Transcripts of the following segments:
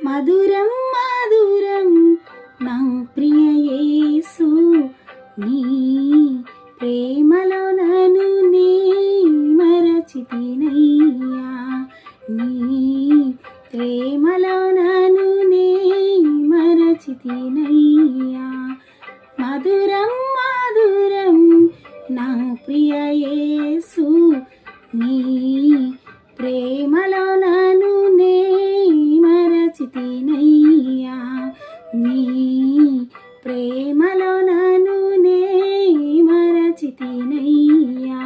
మధురం మధురం నా ప్రియ యేసు నీ ప్రేమలో నన్ను నే మరచితినయ్యా, నీ ప్రేమలో నన్ను నే మరచితినయ్యా. మధురం మధురం నా ప్రియ యేసు నీ ప్రేమలో నన్ను నే మరచితినయ్యా, నీ ప్రేమలో నన్ను నే మరచితినయ్యా.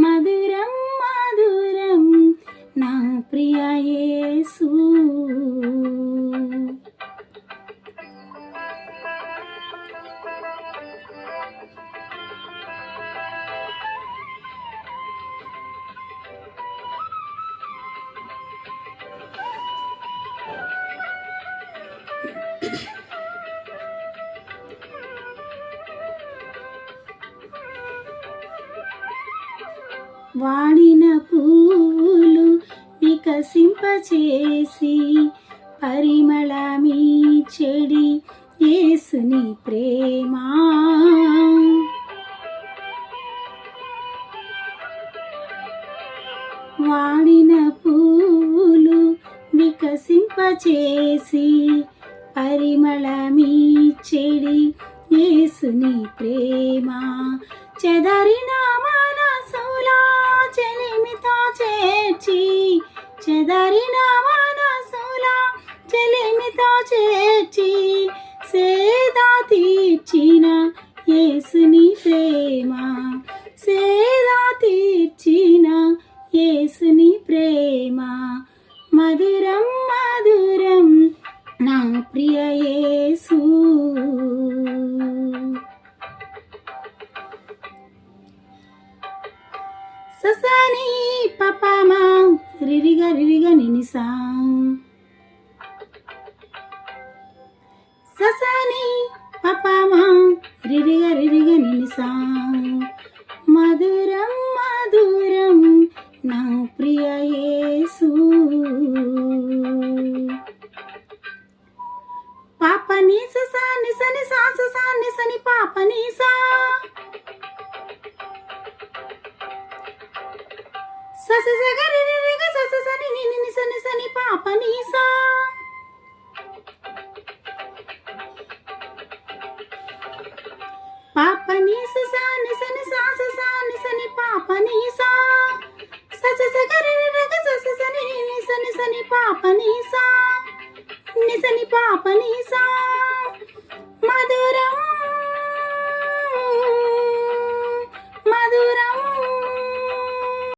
మధురం మధురం నా ప్రియ యేసు. వాడిన పూలు వికసింపచేసి పరిమళమీ చెడి యేసుని ప్రేమ. వాడిన పూలు వికసింపచేసి పరిమళమీ చెడి యేసుని ప్రేమ. చెదరిన మనసులా చెలిమితో చేర్చి, చెదరిన మనసులా చెలిమితో చేర్చి సేదా తీర్చిన యేసుని ప్రేమ, సేదా తీర్చిన యేసుని ప్రేమ. మధురం మధురం నా ప్రియ యేసు. ససని పపమా రిరిగ రిరిగ నినిసా, ససని పపమా రిరిగ రిరిగ నినిసా. మధురం మధురం నా ప్రియ యేసు. పాపని ససా నిసని సా ససా నిసని పాపని సా, సస సగరి రిరిగ సస సని నిని నిసని సని పాపని సా. పాపని ససా నిసని సా ససా నిసని పాపని సా, సస సగరి రిరిగ సస సని నిసని సని పాపని సా, నిసని పాపని